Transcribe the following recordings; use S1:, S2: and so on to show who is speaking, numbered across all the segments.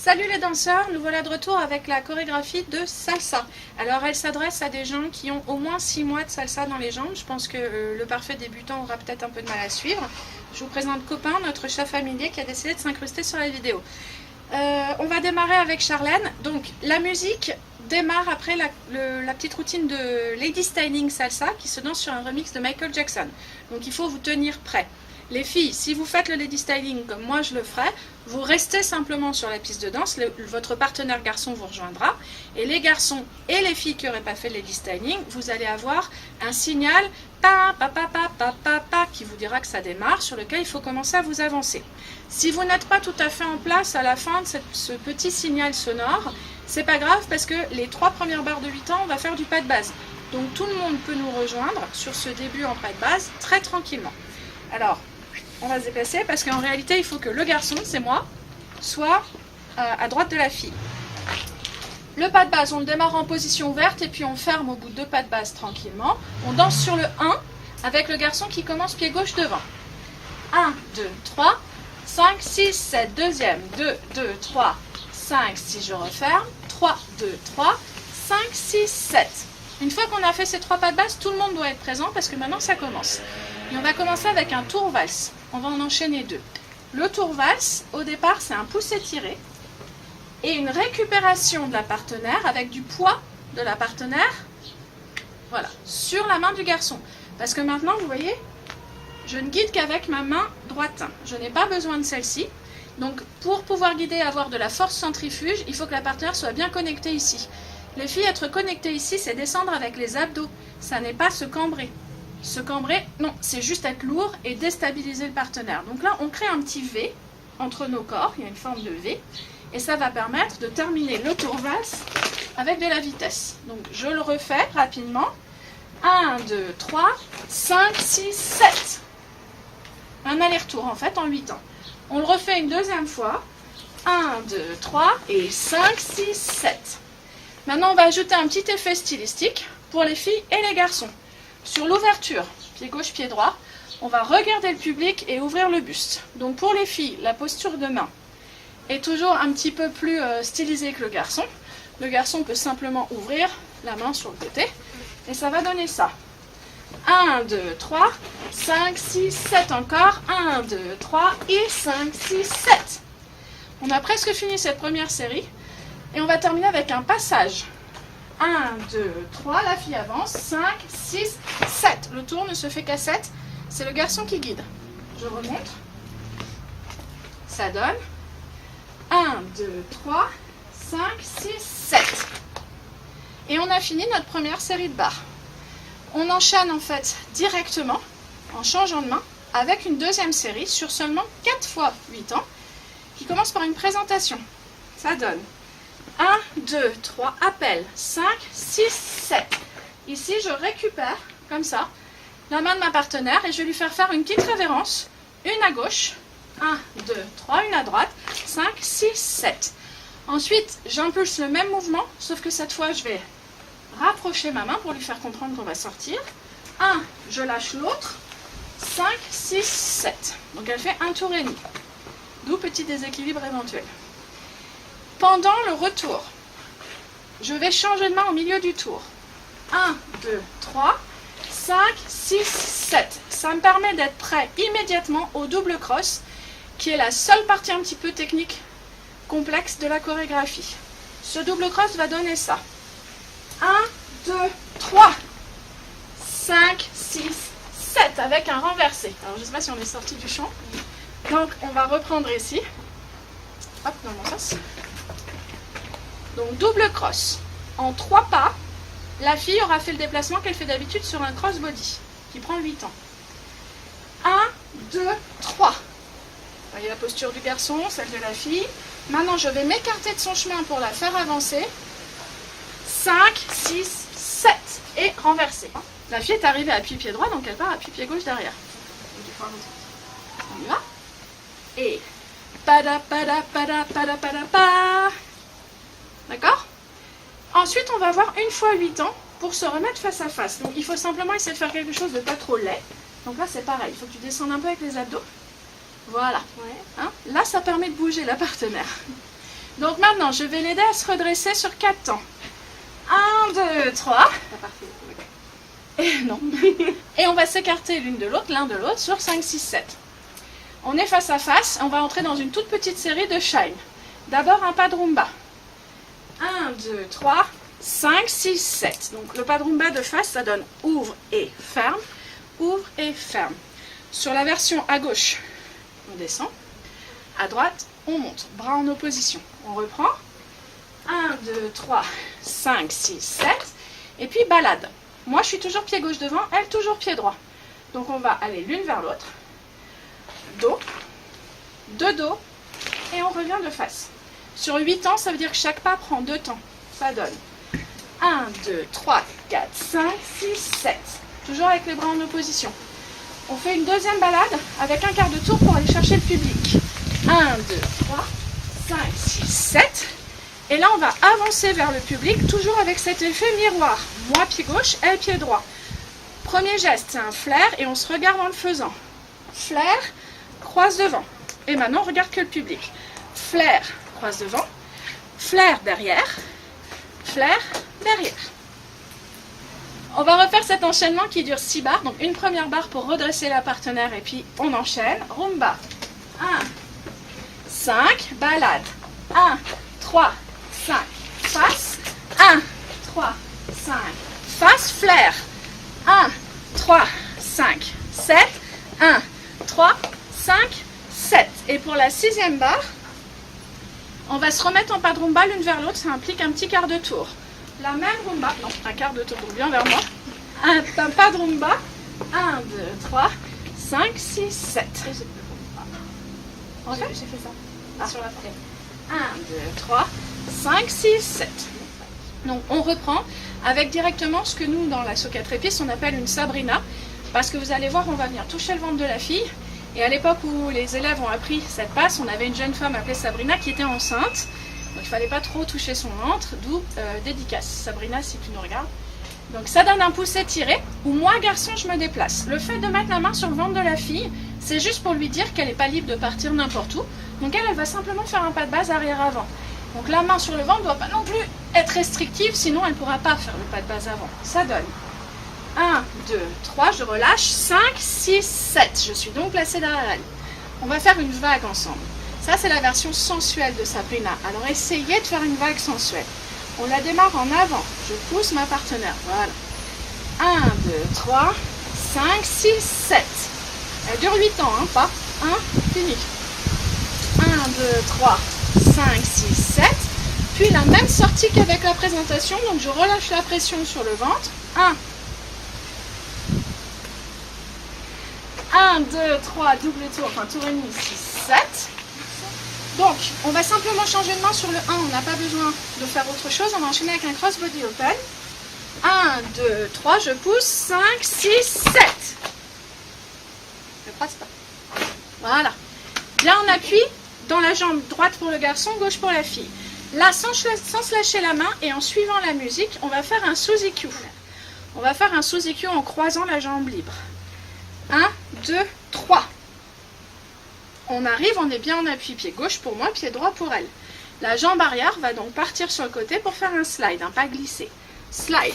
S1: Salut les danseurs, nous voilà de retour avec la chorégraphie de salsa. Alors elle s'adresse à des gens qui ont au moins 6 mois de salsa dans les jambes. Je pense que le parfait débutant aura peut-être un peu de mal à suivre. Je vous présente Copain, notre chat familier qui a décidé de s'incruster sur la vidéo. On va démarrer avec Charlène. Donc la musique démarre après la petite routine de Lady Styling Salsa qui se danse sur un remix de Michael Jackson. Donc il faut vous tenir prêt. Les filles, si vous faites le Lady Styling comme moi je le ferai, vous restez simplement sur la piste de danse, votre partenaire garçon vous rejoindra, et les garçons et les filles qui n'auraient pas fait le Lady Styling, vous allez avoir un signal pa pa pa pa pa pa pa qui vous dira que ça démarre, sur lequel il faut commencer à vous avancer. Si vous n'êtes pas tout à fait en place à la fin de ce petit signal sonore, c'est pas grave parce que les 3 premières barres de 8 ans, on va faire du pas de base. Donc tout le monde peut nous rejoindre sur ce début en pas de base très tranquillement. Alors, on va se déplacer parce qu'en réalité, il faut que le garçon, c'est moi, soit à droite de la fille. Le pas de base, on le démarre en position ouverte et puis on ferme au bout de 2 pas de base tranquillement. On danse sur le 1 avec le garçon qui commence pied gauche devant. 1, 2, 3, 5, 6, 7, deuxième, 2, 2, 3, 5, 6, je referme, 3, 2, 3, 5, 6, 7. Une fois qu'on a fait ces 3 pas de base, tout le monde doit être présent parce que maintenant ça commence. Et on va commencer avec un tour valse. On va en enchaîner 2. Le tour valse, au départ, c'est un pouce étiré et une récupération de la partenaire avec du poids de la partenaire, voilà, sur la main du garçon. Parce que maintenant, vous voyez, je ne guide qu'avec ma main droite. Je n'ai pas besoin de celle-ci. Donc, pour pouvoir guider et avoir de la force centrifuge, il faut que la partenaire soit bien connectée ici. Les filles, être connectées ici, c'est descendre avec les abdos. Ça n'est pas se cambrer. Se cambrer, non, c'est juste être lourd et déstabiliser le partenaire. Donc là, on crée un petit V entre nos corps, il y a une forme de V, et ça va permettre de terminer le tour valse avec de la vitesse. Donc je le refais rapidement. 1, 2, 3, 5, 6, 7. Un aller-retour en fait en 8 temps. On le refait une deuxième fois. 1, 2, 3 et 5, 6, 7. Maintenant, on va ajouter un petit effet stylistique pour les filles et les garçons. Sur l'ouverture, pied gauche, pied droit, on va regarder le public et ouvrir le buste. Donc pour les filles, la posture de main est toujours un petit peu plus stylisée que le garçon. Le garçon peut simplement ouvrir la main sur le côté et ça va donner ça. 1, 2, 3, 5, 6, 7 encore. 1, 2, 3 et 5, 6, 7. On a presque fini cette première série et on va terminer avec un passage. 1, 2, 3, la fille avance, 5, 6, 7. Le tour ne se fait qu'à 7, c'est le garçon qui guide. Je remonte. Ça donne 1, 2, 3, 5, 6, 7. Et on a fini notre première série de barres. On enchaîne en fait directement, en changeant de main, avec une deuxième série sur seulement 4 fois 8 ans, qui commence par une présentation. Ça donne 1, 2, 3, appel, 5, 6, 7. Ici, je récupère, comme ça, la main de ma partenaire et je vais lui faire une petite révérence. Une à gauche, 1, 2, 3, une à droite, 5, 6, 7. Ensuite, j'impulse le même mouvement, sauf que cette fois, je vais rapprocher ma main pour lui faire comprendre qu'on va sortir. 1, je lâche l'autre, 5, 6, 7. Donc, elle fait un tour et demi. D'où petit déséquilibre éventuel. Pendant le retour, je vais changer de main au milieu du tour. 1, 2, 3, 5, 6, 7. Ça me permet d'être prêt immédiatement au double cross, qui est la seule partie un petit peu technique complexe de la chorégraphie. Ce double cross va donner ça. 1, 2, 3, 5, 6, 7, avec un renversé. Alors je ne sais pas si on est sorti du champ. Donc on va reprendre ici. Hop, dans mon sens. Donc double cross. En 3 pas, la fille aura fait le déplacement qu'elle fait d'habitude sur un cross-body, qui prend 8 ans. 1, 2, 3. Vous voyez la posture du garçon, celle de la fille. Maintenant, je vais m'écarter de son chemin pour la faire avancer. 5, 6, 7. Et renverser. La fille est arrivée à pied droit, donc elle part à pied gauche derrière. On y va. Et pada pada pada pada pada pa. D'accord? Ensuite, on va voir une fois 8 ans pour se remettre face à face. Donc, il faut simplement essayer de faire quelque chose de pas trop laid. Donc là, c'est pareil. Il faut que tu descendes un peu avec les abdos. Voilà. Ouais. Hein? Là, ça permet de bouger la partenaire. Donc maintenant, je vais l'aider à se redresser sur 4 temps. 1, 2, 3. Et non. Et on va s'écarter l'une de l'autre, l'un de l'autre sur 5, 6, 7. On est face à face, on va entrer dans une toute petite série de shine. D'abord un pas de rumba. 1, 2, 3, 5, 6, 7. Donc le pas de rumba de face, ça donne ouvre et ferme, ouvre et ferme. Sur la version à gauche, on descend. À droite, on monte. Bras en opposition. On reprend. 1, 2, 3, 5, 6, 7. Et puis balade. Moi, je suis toujours pied gauche devant, elle toujours pied droit. Donc on va aller l'une vers l'autre. Dos, deux dos, et on revient de face. Sur 8 temps, ça veut dire que chaque pas prend 2 temps. Ça donne 1, 2, 3, 4, 5, 6, 7. Toujours avec les bras en opposition. On fait une deuxième balade avec un quart de tour pour aller chercher le public. 1, 2, 3, 5, 6, 7. Et là, on va avancer vers le public, toujours avec cet effet miroir. Moi, pied gauche, elle, pied droit. Premier geste, c'est un flair et on se regarde en le faisant. Flair, croise devant. Et maintenant, on regarde que le public. Flair, croise devant. Flair derrière. Flair derrière. On va refaire cet enchaînement qui dure 6 barres. Donc une première barre pour redresser la partenaire et puis on enchaîne. Rumba. 1, 5, balade. 1, 3, 5, face. 1, 3, 5, face, flair. 1, 3, 5, 7. 1, 3, 5, 7. Et pour la 6e barre, on va se remettre en pas de rumba l'une vers l'autre. Ça implique un petit quart de tour. La même rumba, non, un quart de tour, bien vers moi. Un pas de rumba. 1, 2, 3, 5, 6, 7. En fait, j'ai fait ça. Sur la fin. 1, 2, 3, 5, 6, 7. Donc on reprend avec directement ce que nous, dans la soca trépied, on appelle une sabrina. Parce que vous allez voir, on va venir toucher le ventre de la fille. Et à l'époque où les élèves ont appris cette passe, on avait une jeune femme appelée Sabrina qui était enceinte. Donc il ne fallait pas trop toucher son ventre, d'où dédicace. Sabrina, si tu nous regardes. Donc ça donne un poussé tiré, où moi, garçon, je me déplace. Le fait de mettre la main sur le ventre de la fille, c'est juste pour lui dire qu'elle n'est pas libre de partir n'importe où. Donc elle va simplement faire un pas de base arrière-avant. Donc la main sur le ventre ne doit pas non plus être restrictive, sinon elle ne pourra pas faire le pas de base avant. Ça donne 1, 2, 3, je relâche, 5, 6, 7. Je suis donc placée derrière elle. On va faire une vague ensemble. Ça, c'est la version sensuelle de Sabrina. Alors essayez de faire une vague sensuelle. On la démarre en avant. Je pousse ma partenaire. Voilà. 1, 2, 3, 5, 6, 7. Elle dure 8 ans, hein, pas 1, fini. 1, 2, 3, 5, 6, 7. Puis la même sortie qu'avec la présentation. Donc je relâche la pression sur le ventre. 1, 2, 3, double tour, enfin tour et demi, 6, 7. Donc, on va simplement changer de main sur le 1, on n'a pas besoin de faire autre chose. On va enchaîner avec un crossbody open. 1, 2, 3, je pousse, 5, 6, 7. Ne croise pas. Voilà. Bien en appui, dans la jambe droite pour le garçon, gauche pour la fille. Là, sans se lâcher la main et en suivant la musique, on va faire un sous-EQ. On va faire un sous-EQ en croisant la jambe libre. 1, 2, 3. On arrive, on est bien en appui, pied gauche pour moi, pied droit pour elle. La jambe arrière va donc partir sur le côté pour faire un slide, un pas glissé. Slide.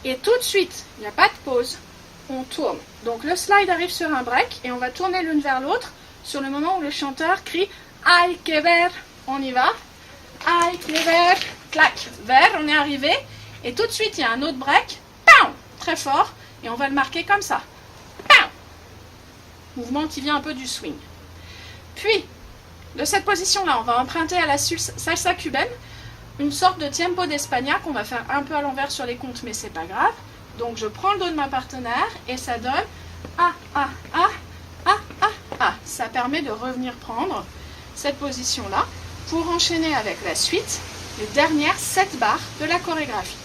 S1: Et tout de suite, il n'y a pas de pause, on tourne. Donc le slide arrive sur un break et on va tourner l'une vers l'autre sur le moment où le chanteur crie « Ay que ver ». On y va. « Ay que ver ». Clac, vers, on est arrivé. Et tout de suite, il y a un autre break. Pow, très fort. Et on va le marquer comme ça. Pow. Mouvement qui vient un peu du swing. Puis, de cette position-là, on va emprunter à la salsa cubaine une sorte de tiempo d'Espagna qu'on va faire un peu à l'envers sur les comptes, mais c'est pas grave. Donc, je prends le dos de ma partenaire et ça donne ah, ah, ah, ah, ah, ah. Ça permet de revenir prendre cette position-là pour enchaîner avec la suite, les dernières 7 barres de la chorégraphie.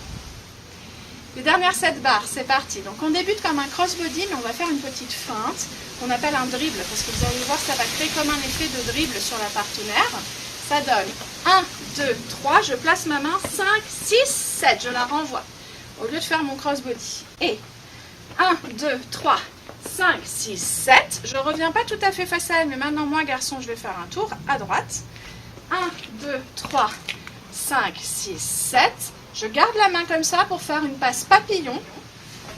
S1: Les dernières 7 barres, c'est parti. Donc, on débute comme un crossbody, mais on va faire une petite feinte qu'on appelle un dribble, parce que vous allez voir, ça va créer comme un effet de dribble sur la partenaire. Ça donne 1, 2, 3, je place ma main, 5, 6, 7, je la renvoie, au lieu de faire mon crossbody. Et 1, 2, 3, 5, 6, 7, je ne reviens pas tout à fait face à elle, mais maintenant, moi, garçon, je vais faire un tour à droite. 1, 2, 3, 5, 6, 7. Je garde la main comme ça pour faire une passe papillon.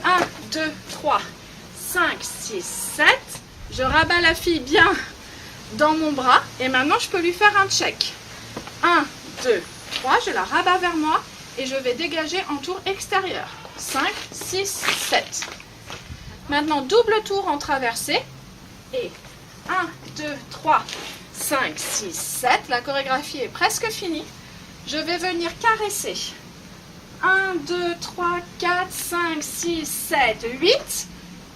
S1: 1, 2, 3, 5, 6, 7. Je rabats la fille bien dans mon bras et maintenant je peux lui faire un check. 1, 2, 3, je la rabats vers moi et je vais dégager en tour extérieur. 5, 6, 7. Maintenant double tour en traversée et 1, 2, 3, 5, 6, 7. La chorégraphie est presque finie. Je vais venir caresser. 1, 2, 3, 4, 5, 6, 7, 8.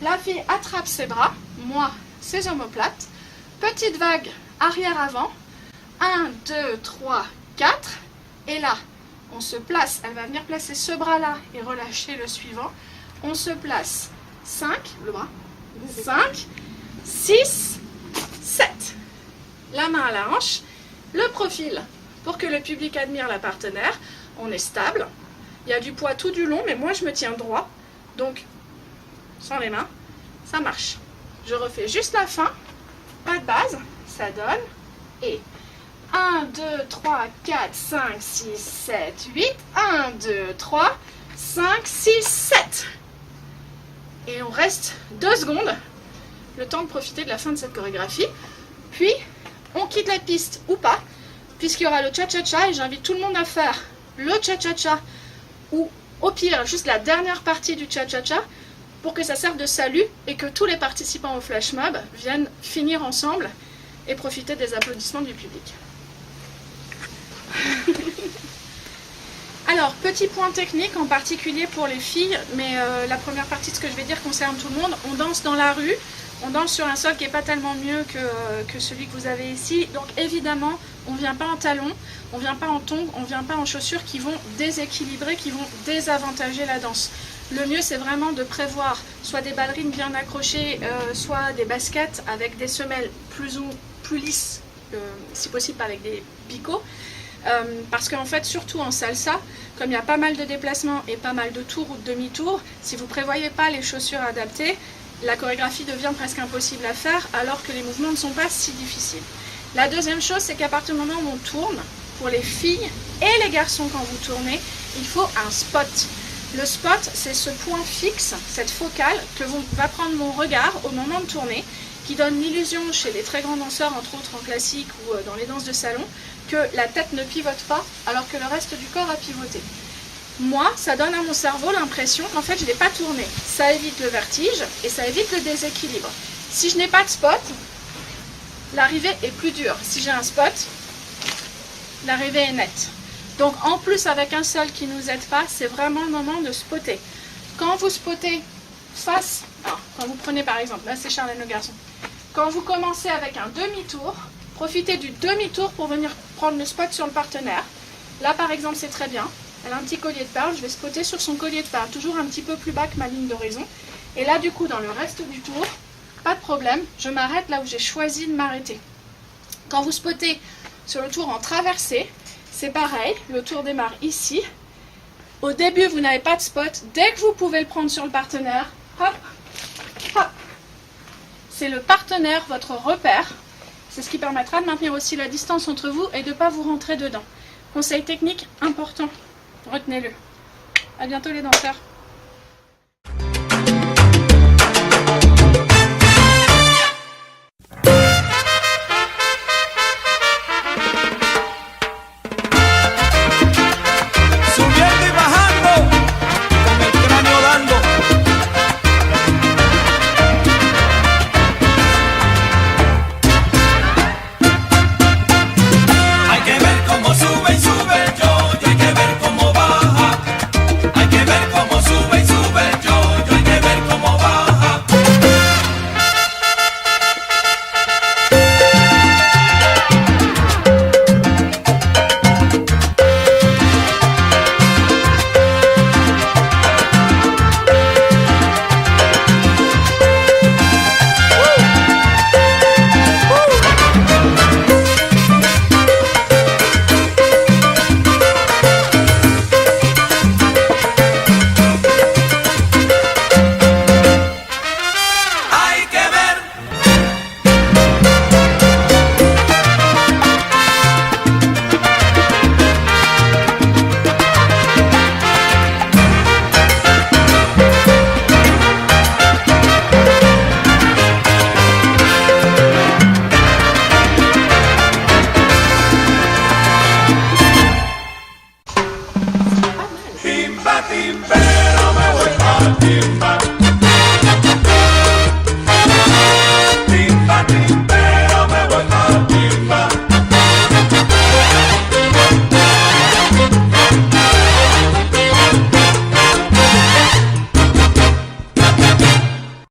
S1: La fille attrape ses bras, moi ses omoplates. Petite vague arrière-avant. 1, 2, 3, 4. Et là, on se place. Elle va venir placer ce bras-là et relâcher le suivant. On se place 5, le bras. 5, 6, 7. La main à la hanche. Le profil pour que le public admire la partenaire. On est stable. Il y a du poids tout du long, mais moi je me tiens droit. Donc, sans les mains, ça marche. Je refais juste la fin. Pas de base. Ça donne. Et 1, 2, 3, 4, 5, 6, 7, 8. 1, 2, 3, 5, 6, 7. Et on reste 2 secondes. Le temps de profiter de la fin de cette chorégraphie. Puis, on quitte la piste ou pas, puisqu'il y aura le cha-cha-cha. Et j'invite tout le monde à faire le cha-cha-cha. Ou au pire, juste la dernière partie du cha-cha-cha. Pour que ça serve de salut et que tous les participants au flash mob viennent finir ensemble et profiter des applaudissements du public. Alors, petit point technique en particulier pour les filles, mais la première partie de ce que je vais dire concerne tout le monde. On danse dans la rue, on danse sur un sol qui n'est pas tellement mieux que celui que vous avez ici. Donc évidemment, on ne vient pas en talons, on ne vient pas en tongs, on ne vient pas en chaussures qui vont déséquilibrer, qui vont désavantager la danse. Le mieux, c'est vraiment de prévoir soit des ballerines bien accrochées, soit des baskets avec des semelles plus lisses, si possible avec des picots. Parce qu'en fait, surtout en salsa, comme il y a pas mal de déplacements et pas mal de tours ou de demi-tours, si vous ne prévoyez pas les chaussures adaptées, la chorégraphie devient presque impossible à faire alors que les mouvements ne sont pas si difficiles. La deuxième chose, c'est qu'à partir du moment où on tourne, pour les filles et les garçons quand vous tournez, il faut un spot. Le spot, c'est ce point fixe, cette focale que va prendre mon regard au moment de tourner, qui donne l'illusion chez les très grands danseurs, entre autres en classique ou dans les danses de salon, que la tête ne pivote pas alors que le reste du corps a pivoté. Moi, ça donne à mon cerveau l'impression qu'en fait je n'ai pas tourné. Ça évite le vertige et ça évite le déséquilibre. Si je n'ai pas de spot, l'arrivée est plus dure. Si j'ai un spot, l'arrivée est nette. Donc en plus avec un seul qui ne nous aide pas, c'est vraiment le moment de spotter. Quand vous spottez face, alors, quand vous prenez par exemple, là c'est Charlène le garçon, quand vous commencez avec un demi-tour, profitez du demi-tour pour venir prendre le spot sur le partenaire. Là par exemple c'est très bien, elle a un petit collier de perles, je vais spotter sur son collier de perles, toujours un petit peu plus bas que ma ligne d'horizon. Et là du coup dans le reste du tour, pas de problème, je m'arrête là où j'ai choisi de m'arrêter. Quand vous spottez sur le tour en traversée, c'est pareil, le tour démarre ici. Au début, vous n'avez pas de spot. Dès que vous pouvez le prendre sur le partenaire, hop, hop. C'est le partenaire, votre repère. C'est ce qui permettra de maintenir aussi la distance entre vous et de ne pas vous rentrer dedans. Conseil technique important, retenez-le. À bientôt les danseurs.